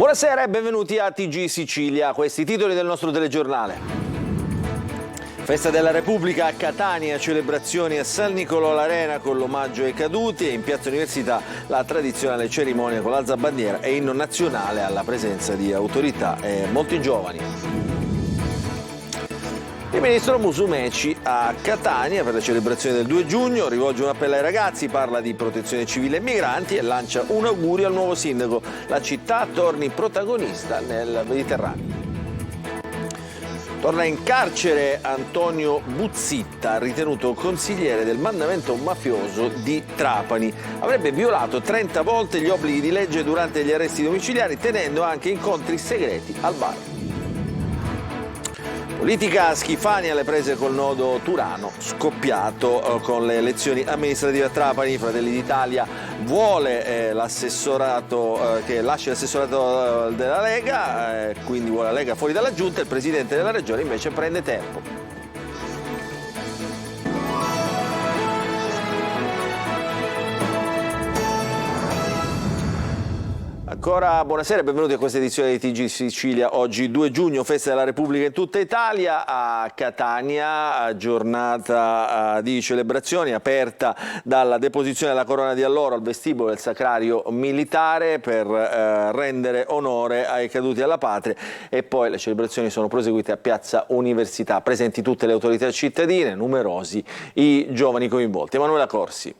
Buonasera e benvenuti a TG Sicilia, questi titoli del nostro telegiornale. Festa della Repubblica a Catania, celebrazioni a San Nicolò l'Arena con l'omaggio ai caduti e in Piazza Università la tradizionale cerimonia con l'alzabandiera e inno nazionale alla presenza di autorità e molti giovani. Il ministro Musumeci a Catania per le celebrazioni del 2 giugno rivolge un appello ai ragazzi, parla di protezione civile e migranti e lancia un augurio al nuovo sindaco. La città torni protagonista nel Mediterraneo. Torna in carcere Antonio Buzzitta, ritenuto consigliere del mandamento mafioso di Trapani. Avrebbe violato 30 volte gli obblighi di legge durante gli arresti domiciliari, tenendo anche incontri segreti al bar. Politica Schifani alle prese col nodo Turano, scoppiato con le elezioni amministrative a Trapani. Fratelli d'Italia vuole l'assessorato che lasci l'assessorato della Lega, quindi vuole la Lega fuori dalla Giunta. Il presidente della regione invece prende tempo. Ancora buonasera e benvenuti a questa edizione di TG Sicilia. Oggi 2 giugno, festa della Repubblica in tutta Italia. A Catania, giornata di celebrazioni aperta dalla deposizione della corona di alloro al vestibolo del Sacrario Militare per rendere onore ai caduti alla patria, e poi le celebrazioni sono proseguite a Piazza Università. Presenti tutte le autorità cittadine, numerosi i giovani coinvolti. Emanuela Corsi.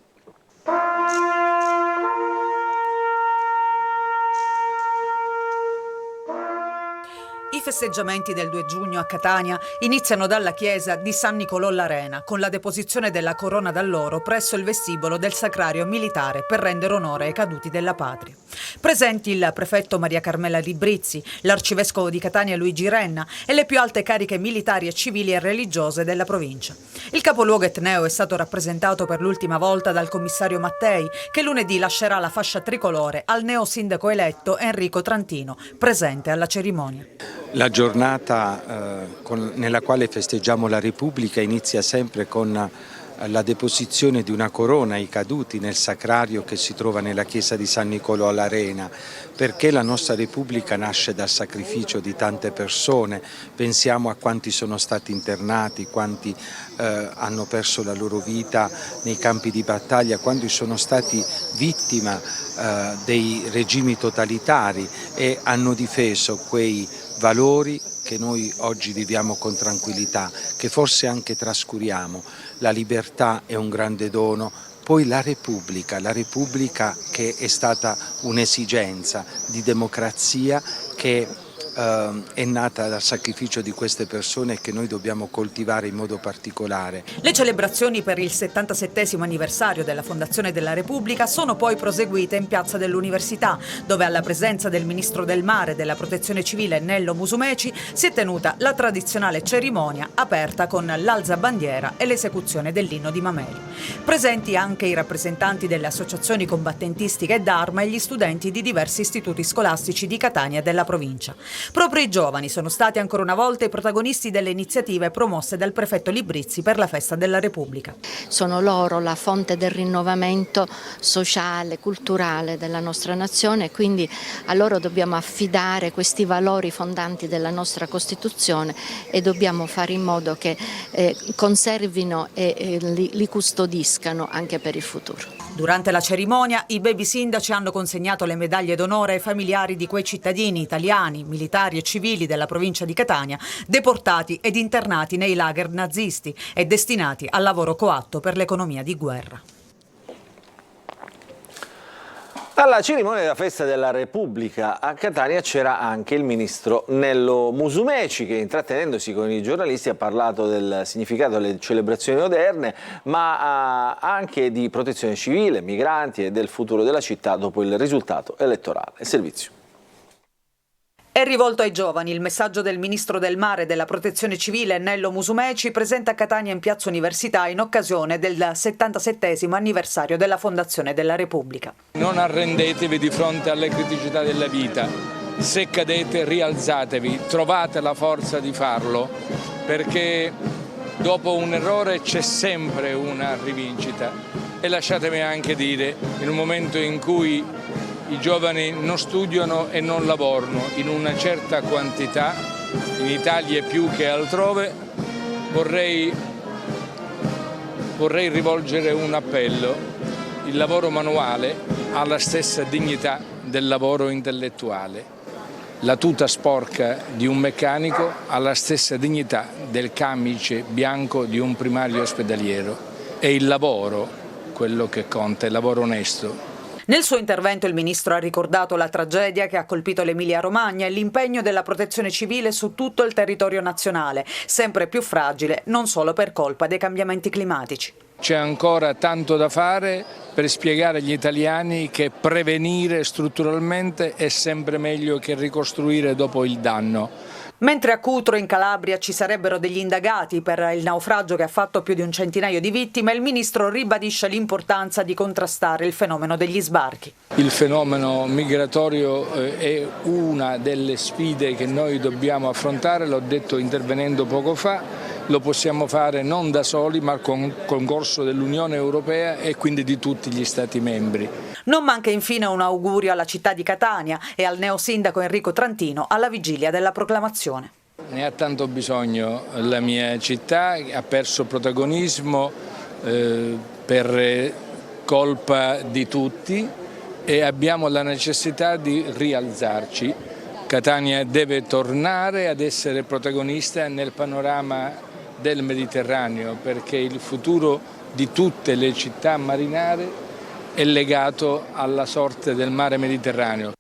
I festeggiamenti del 2 giugno a Catania iniziano dalla chiesa di San Nicolò l'Arena con la deposizione della corona d'alloro presso il vestibolo del Sacrario Militare per rendere onore ai caduti della patria. Presenti il prefetto Maria Carmela Librizzi, l'arcivescovo di Catania Luigi Renna e le più alte cariche militari e civili e religiose della provincia. Il capoluogo etneo è stato rappresentato per l'ultima volta dal commissario Mattei, che lunedì lascerà la fascia tricolore al neo sindaco eletto Enrico Trantino, presente alla cerimonia. La giornata nella quale festeggiamo la Repubblica inizia sempre con la deposizione di una corona ai caduti nel sacrario che si trova nella chiesa di San Nicolò all'Arena, perché la nostra Repubblica nasce dal sacrificio di tante persone. Pensiamo a quanti sono stati internati, quanti hanno perso la loro vita nei campi di battaglia, quanti sono stati vittima dei regimi totalitari e hanno difeso quei valori che noi oggi viviamo con tranquillità, che forse anche trascuriamo. La libertà è un grande dono, poi la Repubblica che è stata un'esigenza di democrazia che è nata dal sacrificio di queste persone e che noi dobbiamo coltivare in modo particolare. Le celebrazioni per il 77° anniversario della Fondazione della Repubblica sono poi proseguite in Piazza dell'Università, dove alla presenza del Ministro del Mare e della Protezione Civile Nello Musumeci si è tenuta la tradizionale cerimonia aperta con l'alzabandiera e l'esecuzione dell'inno di Mameli. Presenti anche i rappresentanti delle associazioni combattentistiche e d'arma e gli studenti di diversi istituti scolastici di Catania e della provincia. Proprio i giovani sono stati ancora una volta i protagonisti delle iniziative promosse dal prefetto Librizzi per la festa della Repubblica. Sono loro la fonte del rinnovamento sociale, culturale della nostra nazione, e quindi a loro dobbiamo affidare questi valori fondanti della nostra Costituzione e dobbiamo fare in modo che conservino e li custodiscano anche per il futuro. Durante la cerimonia i baby sindaci hanno consegnato le medaglie d'onore ai familiari di quei cittadini italiani, militari e civili della provincia di Catania, deportati ed internati nei lager nazisti e destinati al lavoro coatto per l'economia di guerra. Alla cerimonia della festa della Repubblica a Catania c'era anche il ministro Nello Musumeci, che intrattenendosi con i giornalisti ha parlato del significato delle celebrazioni oderne, ma anche di protezione civile, migranti e del futuro della città dopo il risultato elettorale. Servizio. È rivolto ai giovani il messaggio del Ministro del Mare e della Protezione Civile Nello Musumeci, presente a Catania in Piazza Università in occasione del 77° anniversario della Fondazione della Repubblica. Non arrendetevi di fronte alle criticità della vita. Se cadete, rialzatevi, trovate la forza di farlo, perché dopo un errore c'è sempre una rivincita. E lasciatemi anche dire, in un momento in cui i giovani non studiano e non lavorano in una certa quantità, in Italia più che altrove. Vorrei rivolgere un appello: il lavoro manuale ha la stessa dignità del lavoro intellettuale. La tuta sporca di un meccanico ha la stessa dignità del camice bianco di un primario ospedaliero. È il lavoro quello che conta, il lavoro onesto. Nel suo intervento il ministro ha ricordato la tragedia che ha colpito l'Emilia-Romagna e l'impegno della protezione civile su tutto il territorio nazionale, sempre più fragile, non solo per colpa dei cambiamenti climatici. C'è ancora tanto da fare per spiegare agli italiani che prevenire strutturalmente è sempre meglio che ricostruire dopo il danno. Mentre a Cutro in Calabria ci sarebbero degli indagati per il naufragio che ha fatto più di un centinaio di vittime, il ministro ribadisce l'importanza di contrastare il fenomeno degli sbarchi. Il fenomeno migratorio è una delle sfide che noi dobbiamo affrontare, l'ho detto intervenendo poco fa. Lo possiamo fare non da soli, ma con il concorso dell'Unione Europea e quindi di tutti gli Stati membri. Non manca infine un augurio alla città di Catania e al neosindaco Enrico Trantino alla vigilia della proclamazione. Ne ha tanto bisogno la mia città, ha perso protagonismo per colpa di tutti e abbiamo la necessità di rialzarci. Catania deve tornare ad essere protagonista nel panorama del Mediterraneo, perché il futuro di tutte le città marinare è legato alla sorte del mare Mediterraneo.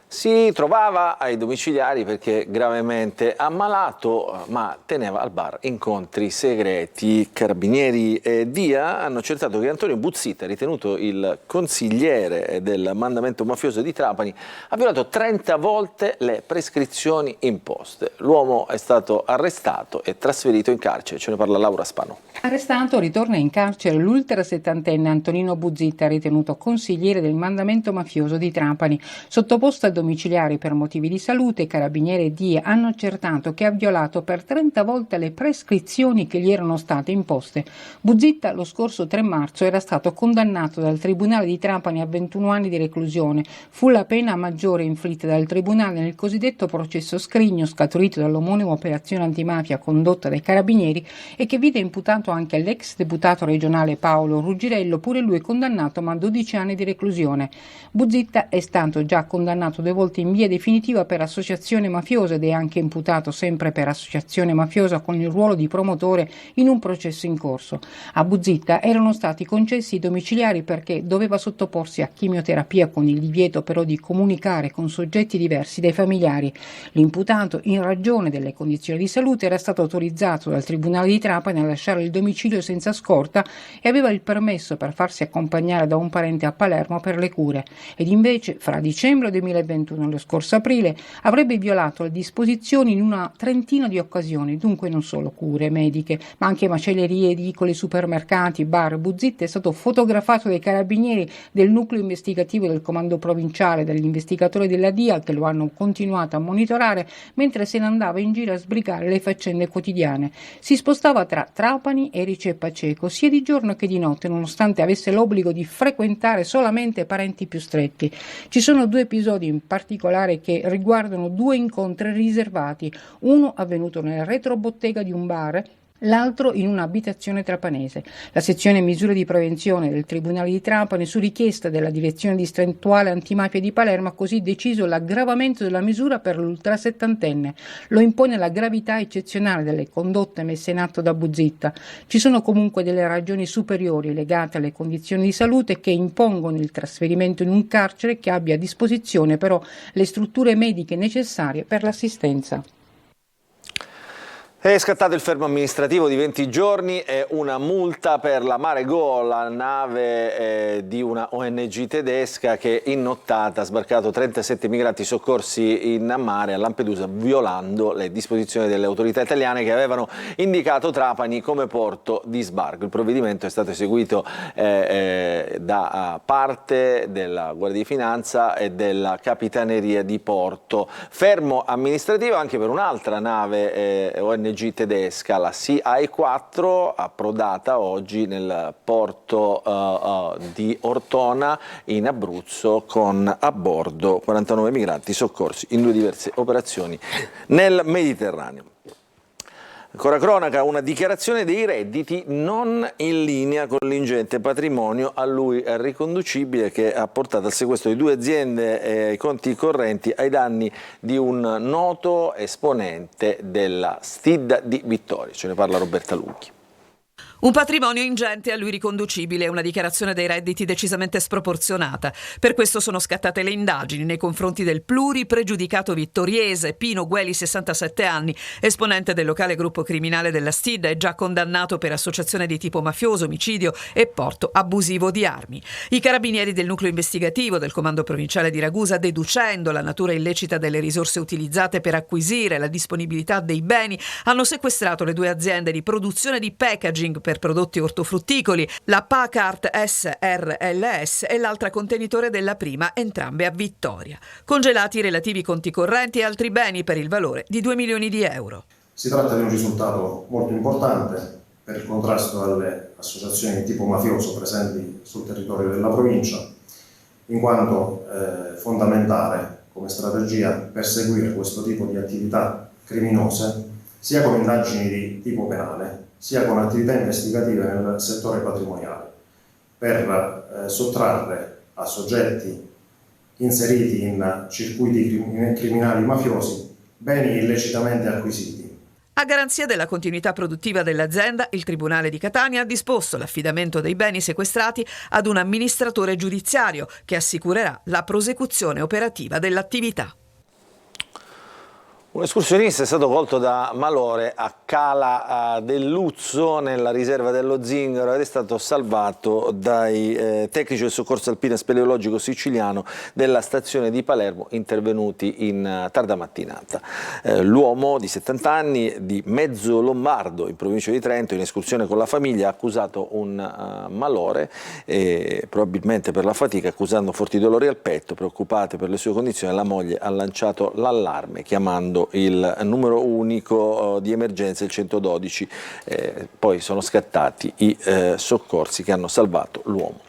Si trovava ai domiciliari perché gravemente ammalato, ma teneva al bar incontri segreti. Carabinieri e DIA hanno accertato che Antonio Buzzitta, ritenuto il consigliere del mandamento mafioso di Trapani, ha violato 30 volte le prescrizioni imposte. L'uomo è stato arrestato e trasferito in carcere. Ce ne parla Laura Spano. Arrestato ritorna in carcere l'ultrasettantenne Antonino Buzzitta, ritenuto consigliere del mandamento mafioso di Trapani. Sottoposto a domiciliari per motivi di salute, Carabinieri e DIA hanno accertato che ha violato per 30 volte le prescrizioni che gli erano state imposte. Buzzitta lo scorso 3 marzo era stato condannato dal Tribunale di Trapani a 21 anni di reclusione. Fu la pena maggiore inflitta dal Tribunale nel cosiddetto processo Scrigno, scaturito dall'omonima operazione antimafia condotta dai Carabinieri e che vide imputato anche l'ex deputato regionale Paolo Ruggirello, pure lui condannato ma a 12 anni di reclusione. Buzzitta è stato già condannato 2 volte in via definitiva per associazione mafiosa ed è anche imputato sempre per associazione mafiosa con il ruolo di promotore in un processo in corso. A Buzzitta erano stati concessi i domiciliari perché doveva sottoporsi a chimioterapia con il divieto però di comunicare con soggetti diversi dai familiari. L'imputato, in ragione delle condizioni di salute, era stato autorizzato dal Tribunale di Trapani a lasciare il domicilio senza scorta e aveva il permesso per farsi accompagnare da un parente a Palermo per le cure. Ed invece, fra dicembre 2021 e lo scorso aprile, avrebbe violato le disposizioni in una trentina di occasioni, dunque non solo cure mediche, ma anche macellerie, edicole, supermercati, bar. Buzzitta è stato fotografato dai carabinieri del nucleo investigativo del comando provinciale, dagli investigatori della DIA che lo hanno continuato a monitorare mentre se ne andava in giro a sbrigare le faccende quotidiane. Si spostava tra Trapani e Rice Paceco, sia di giorno che di notte, nonostante avesse l'obbligo di frequentare solamente parenti più stretti. Ci sono 2 episodi in particolare che riguardano 2 incontri riservati, uno avvenuto nella retrobottega di un bar, l'altro in un'abitazione trapanese. La sezione misure di prevenzione del Tribunale di Trapani, su richiesta della Direzione Distrettuale Antimafia di Palermo, ha così deciso l'aggravamento della misura per l'ultrasettantenne. Lo impone la gravità eccezionale delle condotte messe in atto da Buzzitta. Ci sono comunque delle ragioni superiori legate alle condizioni di salute che impongono il trasferimento in un carcere che abbia a disposizione però le strutture mediche necessarie per l'assistenza. È scattato il fermo amministrativo di 20 giorni e una multa per la Mare Go, la nave di una ONG tedesca che in nottata ha sbarcato 37 migranti soccorsi in mare a Lampedusa, violando le disposizioni delle autorità italiane che avevano indicato Trapani come porto di sbarco. Il provvedimento è stato eseguito da parte della Guardia di Finanza e della Capitaneria di Porto. Fermo amministrativo anche per un'altra nave ONG ONG tedesca, la CI4, approdata oggi nel porto di Ortona in Abruzzo con a bordo 49 migranti soccorsi in 2 diverse operazioni nel Mediterraneo. Ancora cronaca, una dichiarazione dei redditi non in linea con l'ingente patrimonio a lui riconducibile che ha portato al sequestro di 2 aziende e ai conti correnti ai danni di un noto esponente della Stidda di Vittoria. Ce ne parla Roberta Lunghi. Un patrimonio ingente a lui riconducibile e una dichiarazione dei redditi decisamente sproporzionata. Per questo sono scattate le indagini nei confronti del pluripregiudicato vittoriese Pino Gueli, 67 anni, esponente del locale gruppo criminale della Stidda e già condannato per associazione di tipo mafioso, omicidio e porto abusivo di armi. I carabinieri del nucleo investigativo del comando provinciale di Ragusa, deducendo la natura illecita delle risorse utilizzate per acquisire la disponibilità dei beni, hanno sequestrato le 2 aziende di produzione di packaging per prodotti ortofrutticoli, la Pacart SRLS e l'altra contenitore della prima, entrambe a Vittoria. Congelati i relativi conti correnti e altri beni per il valore di 2 milioni di euro. Si tratta di un risultato molto importante per il contrasto alle associazioni di tipo mafioso presenti sul territorio della provincia, in quanto fondamentale come strategia perseguire questo tipo di attività criminose sia con indagini di tipo penale sia con attività investigative nel settore patrimoniale, per sottrarre a soggetti inseriti in circuiti criminali mafiosi beni illecitamente acquisiti. A garanzia della continuità produttiva dell'azienda, il Tribunale di Catania ha disposto l'affidamento dei beni sequestrati ad un amministratore giudiziario che assicurerà la prosecuzione operativa dell'attività. Un escursionista è stato colto da malore a Cala del Luzzo nella riserva dello Zingaro ed è stato salvato dai tecnici del soccorso alpino e speleologico siciliano della stazione di Palermo intervenuti in tarda mattinata. L'uomo di 70 anni di Mezzo Lombardo in provincia di Trento in escursione con la famiglia ha accusato un malore probabilmente per la fatica, accusando forti dolori al petto. Preoccupate per le sue condizioni, la moglie ha lanciato l'allarme chiamando il numero unico di emergenza, il 112, poi sono scattati i soccorsi che hanno salvato l'uomo.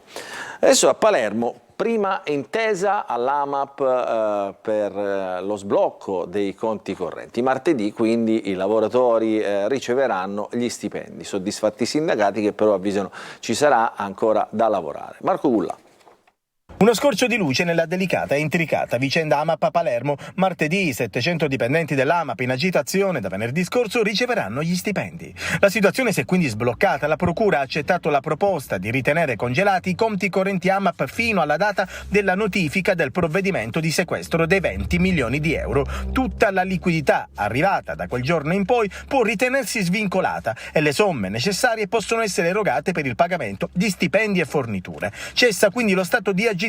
Adesso a Palermo, prima intesa all'AMAP per lo sblocco dei conti correnti. Martedì quindi i lavoratori riceveranno gli stipendi, soddisfatti i sindacati che però avvisano ci sarà ancora da lavorare. Marco Gulla. Uno scorcio di luce nella delicata e intricata vicenda AMAP a Palermo. Martedì i 700 dipendenti dell'AMAP in agitazione da venerdì scorso riceveranno gli stipendi. La situazione si è quindi sbloccata. La Procura ha accettato la proposta di ritenere congelati i conti correnti AMAP fino alla data della notifica del provvedimento di sequestro dei 20 milioni di euro. Tutta la liquidità arrivata da quel giorno in poi può ritenersi svincolata e le somme necessarie possono essere erogate per il pagamento di stipendi e forniture. Cessa quindi lo stato di agitazione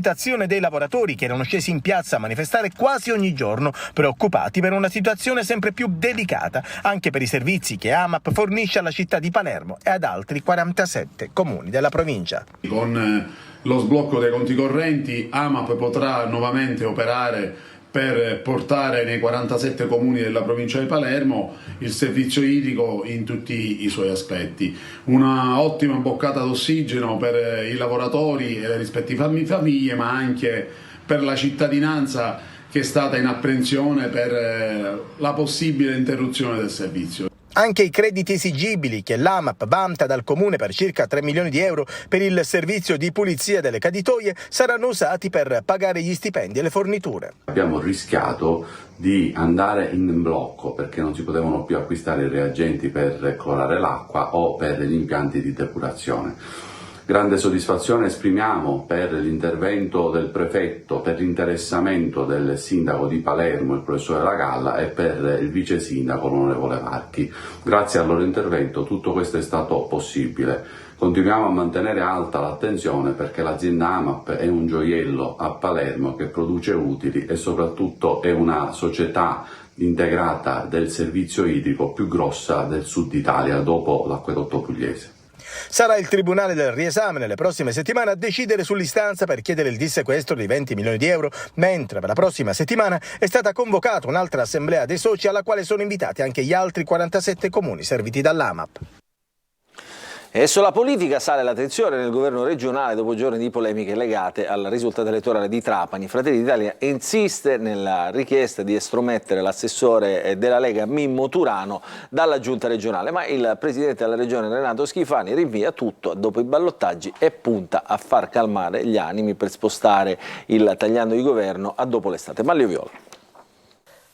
dei lavoratori che erano scesi in piazza a manifestare quasi ogni giorno, preoccupati per una situazione sempre più delicata anche per i servizi che AMAP fornisce alla città di Palermo e ad altri 47 comuni della provincia. Con lo sblocco dei conti correnti AMAP potrà nuovamente operare per portare nei 47 comuni della provincia di Palermo il servizio idrico in tutti i suoi aspetti. Una ottima boccata d'ossigeno per i lavoratori e le rispettive famiglie, ma anche per la cittadinanza che è stata in apprensione per la possibile interruzione del servizio. Anche i crediti esigibili che l'AMAP vanta dal comune per circa 3 milioni di euro per il servizio di pulizia delle caditoie saranno usati per pagare gli stipendi e le forniture. Abbiamo rischiato di andare in blocco perché non si potevano più acquistare i reagenti per clorare l'acqua o per gli impianti di depurazione. Grande soddisfazione esprimiamo per l'intervento del prefetto, per l'interessamento del sindaco di Palermo, il professore Lagalla, e per il vice sindaco, l'onorevole Varchi. Grazie al loro intervento tutto questo è stato possibile. Continuiamo a mantenere alta l'attenzione perché l'azienda AMAP è un gioiello a Palermo che produce utili e soprattutto è una società integrata del servizio idrico più grossa del sud Italia dopo l'acquedotto pugliese. Sarà il Tribunale del riesame nelle prossime settimane a decidere sull'istanza per chiedere il dissequestro di 20 milioni di euro, mentre per la prossima settimana è stata convocata un'altra assemblea dei soci alla quale sono invitati anche gli altri 47 comuni serviti dall'AMAP. E sulla politica sale la tensione nel governo regionale dopo giorni di polemiche legate al risultato elettorale di Trapani. Fratelli d'Italia insiste nella richiesta di estromettere l'assessore della Lega Mimmo Turano dalla giunta regionale, ma il presidente della regione Renato Schifani rinvia tutto dopo i ballottaggi e punta a far calmare gli animi per spostare il tagliando di governo a dopo l'estate. Maglio Viola.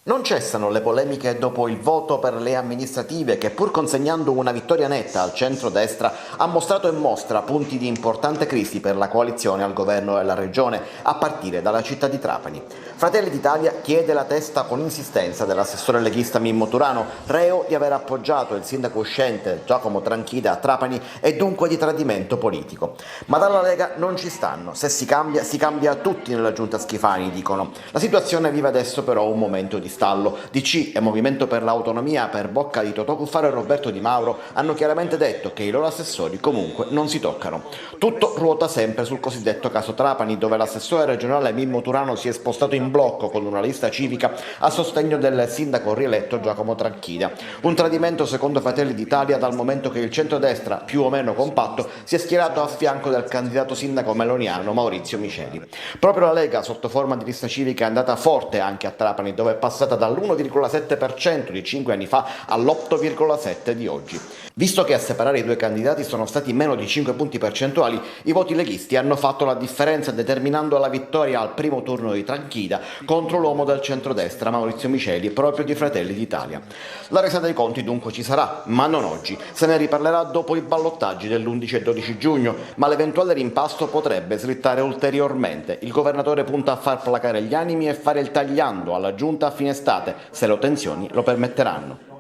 Non cessano le polemiche dopo il voto per le amministrative che, pur consegnando una vittoria netta al centro-destra, ha mostrato e mostra punti di importante crisi per la coalizione al governo della regione, a partire dalla città di Trapani. Fratelli d'Italia chiede la testa con insistenza dell'assessore leghista Mimmo Turano, reo di aver appoggiato il sindaco uscente Giacomo Tranchida a Trapani e dunque di tradimento politico. Ma dalla Lega non ci stanno, se si cambia tutti nella giunta Schifani, dicono. La situazione vive adesso però un momento di stallo. DC e Movimento per l'Autonomia, per bocca di Totò Cuffaro e Roberto Di Mauro, hanno chiaramente detto che i loro assessori comunque non si toccano. Tutto ruota sempre sul cosiddetto caso Trapani, dove l'assessore regionale Mimmo Turano si è spostato in blocco con una lista civica a sostegno del sindaco rieletto Giacomo Tranchida. Un tradimento secondo Fratelli d'Italia, dal momento che il centrodestra, più o meno compatto, si è schierato a fianco del candidato sindaco meloniano Maurizio Miceli. Proprio la Lega, sotto forma di lista civica, è andata forte anche a Trapani, dove è passata dall'1,7% di 5 anni fa all'8,7% di oggi. Visto che a separare i due candidati sono stati meno di 5 punti percentuali, i voti leghisti hanno fatto la differenza, determinando la vittoria al primo turno di Tranchida contro l'uomo del centrodestra Maurizio Miceli, proprio di Fratelli d'Italia. La resa dei conti dunque ci sarà, ma non oggi. Se ne riparlerà dopo i ballottaggi dell'11 e 12 giugno, ma l'eventuale rimpasto potrebbe slittare ulteriormente. Il governatore punta a far placare gli animi e fare il tagliando alla giunta a fine estate, se le tensioni lo permetteranno.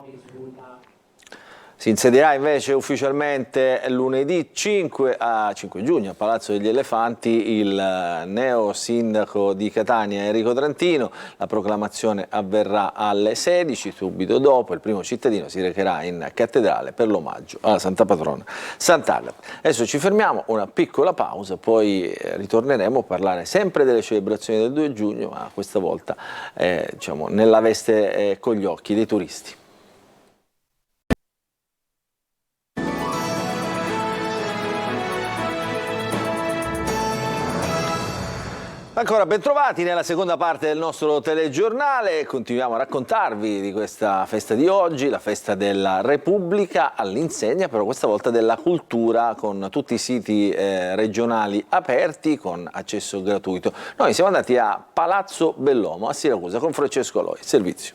Si insedierà invece ufficialmente lunedì 5 giugno a Palazzo degli Elefanti il neo sindaco di Catania Enrico Trantino. La proclamazione avverrà alle 16, subito dopo il primo cittadino si recherà in cattedrale per l'omaggio alla Santa Patrona Sant'Agata. Adesso ci fermiamo, una piccola pausa, poi ritorneremo a parlare sempre delle celebrazioni del 2 giugno, ma questa volta diciamo, nella veste con gli occhi dei turisti. Ancora ben trovati nella seconda parte del nostro telegiornale, continuiamo a raccontarvi di questa festa di oggi, la festa della Repubblica, all'insegna però questa volta della cultura, con tutti i siti regionali aperti con accesso gratuito. Noi siamo andati a Palazzo Bellomo a Siracusa con Francesco Aloi, servizio.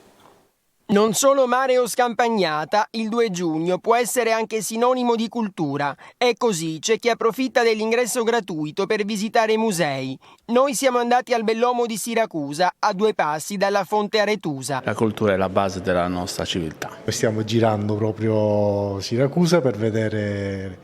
Non solo mare o scampagnata, il 2 giugno può essere anche sinonimo di cultura. E così c'è chi approfitta dell'ingresso gratuito per visitare i musei. Noi siamo andati al Bellomo di Siracusa, a 2 passi dalla Fonte Aretusa. La cultura è la base della nostra civiltà. Stiamo girando proprio Siracusa per vedere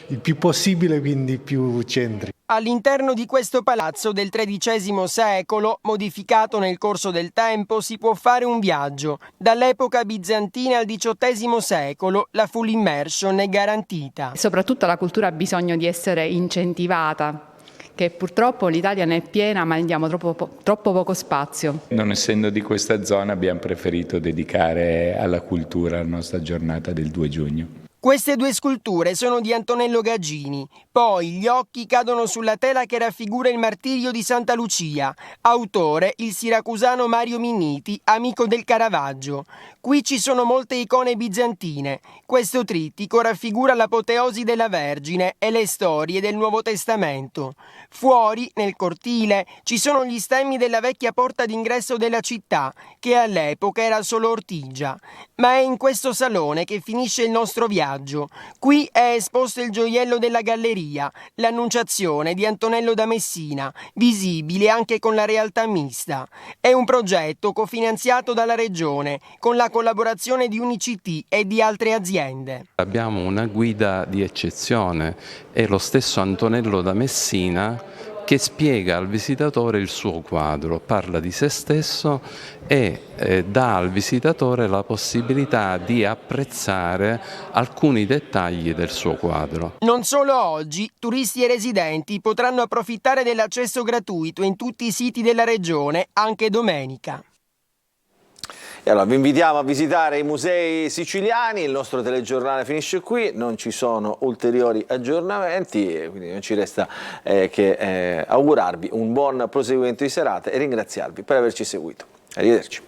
il più possibile, quindi più centri. All'interno di questo palazzo del XIII secolo, modificato nel corso del tempo, si può fare un viaggio. Dall'epoca bizantina al XVIII secolo la full immersion è garantita. Soprattutto la cultura ha bisogno di essere incentivata, che purtroppo l'Italia ne è piena ma diamo troppo poco spazio. Non essendo di questa zona abbiamo preferito dedicare alla cultura la nostra giornata del 2 giugno. Queste 2 sculture sono di Antonello Gaggini. Poi gli occhi cadono sulla tela che raffigura il martirio di Santa Lucia. Autore il siracusano Mario Minniti, amico del Caravaggio. Qui ci sono molte icone bizantine. Questo trittico raffigura l'apoteosi della Vergine e le storie del Nuovo Testamento. Fuori, nel cortile, ci sono gli stemmi della vecchia porta d'ingresso della città, che all'epoca era solo ortigia. Ma è in questo salone che finisce il nostro viaggio. Qui è esposto il gioiello della galleria, l'Annunciazione di Antonello da Messina, visibile anche con la realtà mista. È un progetto cofinanziato dalla Regione, con la collaborazione di Unicit e di altre aziende. Abbiamo una guida di eccezione e lo stesso Antonello da Messina che spiega al visitatore il suo quadro, parla di se stesso e dà al visitatore la possibilità di apprezzare alcuni dettagli del suo quadro. Non solo oggi, turisti e residenti potranno approfittare dell'accesso gratuito in tutti i siti della regione, anche domenica. E allora vi invitiamo a visitare i musei siciliani, il nostro telegiornale finisce qui, non ci sono ulteriori aggiornamenti, quindi non ci resta che augurarvi un buon proseguimento di serata e ringraziarvi per averci seguito. Arrivederci.